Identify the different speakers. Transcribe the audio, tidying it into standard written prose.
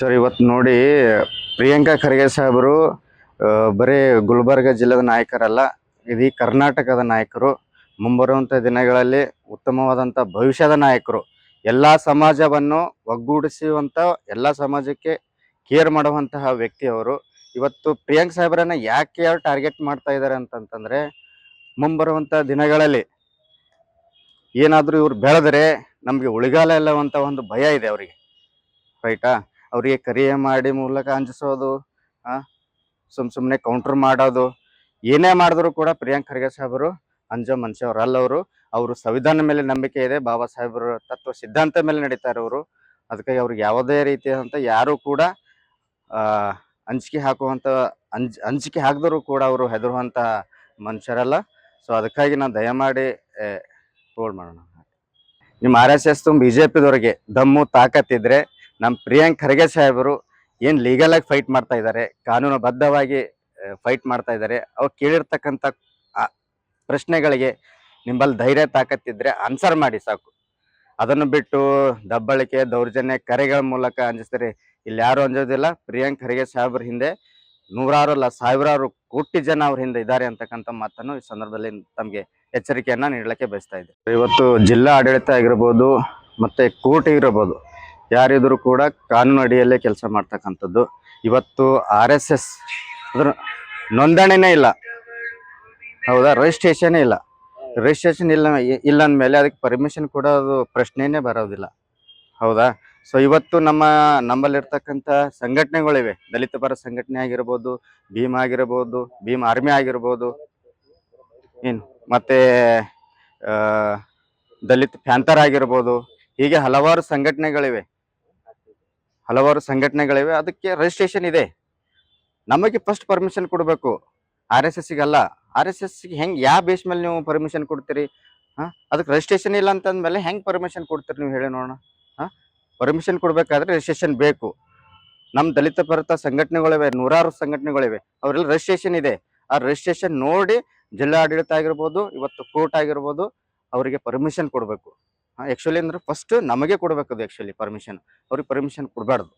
Speaker 1: Sir ಇವತ್ತು ನೋಡಿ ಪ್ರಿಯಾಂಕಾ ಖರ್ಗೆ ಸಾಹೇಬರು ಬರೀ ಗುಲ್ಬರ್ಗ ಜಿಲ್ಲೆದ ನಾಯಕರಲ್ಲ, ಇಡೀ ಕರ್ನಾಟಕದ ನಾಯಕರು. ಮುಂಬರುವಂಥ ದಿನಗಳಲ್ಲಿ ಉತ್ತಮವಾದಂಥ ಭವಿಷ್ಯದ ನಾಯಕರು. ಎಲ್ಲ ಸಮಾಜವನ್ನು ಒಗ್ಗೂಡಿಸುವಂಥ, ಎಲ್ಲ ಸಮಾಜಕ್ಕೆ ಕೇರ್ ಮಾಡುವಂತಹ ವ್ಯಕ್ತಿ ಅವರು. ಇವತ್ತು ಪ್ರಿಯಾಂಕಾ ಸಾಹೇಬರನ್ನ ಯಾಕೆ ಯಾರು ಟಾರ್ಗೆಟ್ ಮಾಡ್ತಾ ಇದ್ದಾರೆ ಅಂತಂತಂದ್ರೆ, ಮುಂಬರುವಂಥ ದಿನಗಳಲ್ಲಿ ಏನಾದರೂ ಇವ್ರು ಬೆಳೆದರೆ ನಮಗೆ ಉಳಿಗಾಲ ಇಲ್ಲವಂತ ಒಂದು ಭಯ ಇದೆ ಅವರಿಗೆ, ರೈಟಾ? ಅವರಿಗೆ ಕರೆ ಮಾಡಿ ಮೂಲಕ ಅಂಜಿಸೋದು, ಸುಮ್ಮನೆ ಕೌಂಟರ್ ಮಾಡೋದು, ಏನೇ ಮಾಡಿದ್ರು ಕೂಡ ಪ್ರಿಯಾಂಕ್ ಖರ್ಗೆ ಸಾಹೇಬರು ಅಂಜೋ ಮನುಷ್ಯವ್ರಲ್ಲ. ಅವರು ಸಂವಿಧಾನ ಮೇಲೆ ನಂಬಿಕೆ ಇದೆ, ಬಾಬಾ ಸಾಹೇಬರ ತತ್ವ ಸಿದ್ಧಾಂತ ಮೇಲೆ ನಡೀತಾರೆ ಅವರು. ಅದಕ್ಕಾಗಿ ಅವ್ರಿಗೆ ಯಾವುದೇ ರೀತಿಯಾದಂಥ ಯಾರು ಕೂಡ ಅಂಜಿಕೆ ಹಾಕುವಂಥ ಅಂಜಿಕೆ ಹಾಕಿದ್ರು ಕೂಡ ಅವರು ಹೆದರುವಂಥ ಮನುಷ್ಯರಲ್ಲ. ಸೊ ಅದಕ್ಕಾಗಿ ನಾನು ದಯಮಾಡಿ ಹೋಲ್ಡ್ ಮಾಡೋಣ. ನಿಮ್ಮ RSS BJPದವ್ರಿಗೆ ದಮ್ಮು ತಾಕತ್ತಿದ್ರೆ ನಮ್ಮ ಪ್ರಿಯಾಂಕ್ ಖರ್ಗೆ ಸಾಹೇಬರು ಏನು ಲೀಗಲ್ ಆಗಿ ಫೈಟ್ ಮಾಡ್ತಾ ಇದ್ದಾರೆ, ಕಾನೂನುಬದ್ಧವಾಗಿ ಫೈಟ್ ಮಾಡ್ತಾ ಇದ್ದಾರೆ. ಅವ್ರು ಕೇಳಿರ್ತಕ್ಕಂಥ ಪ್ರಶ್ನೆಗಳಿಗೆ ನಿಂಬಲ್ಲಿ ಧೈರ್ಯ ತಾಕತ್ತಿದ್ರೆ ಆನ್ಸರ್ ಮಾಡಿ ಸಾಕು. ಅದನ್ನು ಬಿಟ್ಟು ದಬ್ಬಳಿಕೆ, ದೌರ್ಜನ್ಯ, ಕರೆಗಳ ಮೂಲಕ ಅಂಜಿಸ್ತಾರೆ. ಇಲ್ಲಿ ಯಾರು ಅಂಜೋದಿಲ್ಲ. ಪ್ರಿಯಾಂಕ್ ಖರ್ಗೆ ಸಾಹೇಬ್ರ ಹಿಂದೆ ನೂರಾರು ಅಲ್ಲ ಸಾವಿರಾರು ಕೋಟಿ ಜನ ಅವ್ರ ಹಿಂದೆ ಇದ್ದಾರೆ ಅಂತಕ್ಕಂಥ ಮಾತನ್ನು ಈ ಸಂದರ್ಭದಲ್ಲಿ ತಮಗೆ ಎಚ್ಚರಿಕೆಯನ್ನ ನೀಡಲಿಕ್ಕೆ ಬಯಸ್ತಾ ಇದ್ದೆ. ಇವತ್ತು ಜಿಲ್ಲಾ ಆಡಳಿತ ಆಗಿರ್ಬೋದು ಮತ್ತೆ ಕೋರ್ಟ್ ಇರಬಹುದು, ಯಾರಿದ್ರು ಕೂಡ ಕಾನೂನು ಅಡಿಯಲ್ಲೇ ಕೆಲಸ ಮಾಡ್ತಕ್ಕಂಥದ್ದು. ಇವತ್ತು RSS ಅದ್ರ ನೋಂದಣಿನೇ ಇಲ್ಲ, ಹೌದಾ? ರಿಜಿಸ್ಟ್ರೇಷನ್ ಇಲ್ಲ. ರಿಜಿಸ್ಟ್ರೇಷನ್ ಇಲ್ಲ ಅಂದಮೇಲೆ ಅದಕ್ಕೆ ಪರ್ಮಿಷನ್ ಕೊಡೋದು ಪ್ರಶ್ನೆನೇ ಬರೋದಿಲ್ಲ, ಹೌದಾ? ಸೊ ಇವತ್ತು ನಮ್ಮಲ್ಲಿರ್ತಕ್ಕಂಥ ಸಂಘಟನೆಗಳಿವೆ. ದಲಿತ ಪರ ಸಂಘಟನೆ ಆಗಿರ್ಬೋದು, ಭೀಮ್ ಆಗಿರ್ಬೋದು, ಭೀಮ್ ಆರ್ಮಿ ಆಗಿರ್ಬೋದು, ಮತ್ತೆ ದಲಿತ್ ಪ್ಯಾಂಥರ್ ಆಗಿರ್ಬೋದು, ಹೀಗೆ ಹಲವಾರು ಸಂಘಟನೆಗಳಿವೆ. ಅದಕ್ಕೆ ರಿಜಿಸ್ಟ್ರೇಷನ್ ಇದೆ. ನಮಗೆ ಫಸ್ಟ್ ಪರ್ಮಿಷನ್ ಕೊಡಬೇಕು, RSSಗಲ್ಲ. RSSಗೆ ಹೆಂಗೆ, ಯಾವ ಬೇಸ್ ಮೇಲೆ ನೀವು ಪರ್ಮಿಷನ್ ಕೊಡ್ತೀರಿ? ಅದಕ್ಕೆ ರಿಜಿಸ್ಟ್ರೇಷನ್ ಇಲ್ಲ ಅಂತಂದ್ಮೇಲೆ ಹೆಂಗೆ ಪರ್ಮಿಷನ್ ಕೊಡ್ತೀರಿ ನೀವು ಹೇಳಿ ನೋಡೋಣ. ಪರ್ಮಿಷನ್ ಕೊಡಬೇಕಾದ್ರೆ ರಿಜಿಸ್ಟ್ರೇಷನ್ ಬೇಕು. ನಮ್ಮ ದಲಿತ ಪರತ ಸಂಘಟನೆಗಳಿವೆ, ನೂರಾರು ಸಂಘಟನೆಗಳಿವೆ, ಅವರೆಲ್ಲ ರಿಜಿಸ್ಟ್ರೇಷನ್ ಇದೆ. ಆ ರಿಜಿಸ್ಟ್ರೇಷನ್ ನೋಡಿ ಜಿಲ್ಲಾ ಆಡಳಿತ ಆಗಿರ್ಬೋದು, ಇವತ್ತು ಕೋರ್ಟ್ ಆಗಿರ್ಬೋದು, ಅವರಿಗೆ ಪರ್ಮಿಷನ್ ಕೊಡಬೇಕು. ಆ್ಯಕ್ಚುಲಿ ಅಂದ್ರೆ ಫಸ್ಟ್ ನಮಗೆ ಕೊಡಬೇಕು ಅದು. ಆ್ಯಕ್ಚುಲಿ ಪರ್ಮಿಷನ್ ಅವ್ರಿಗೆ ಪರ್ಮಿಷನ್ ಕೊಡಬಾರ್ದು.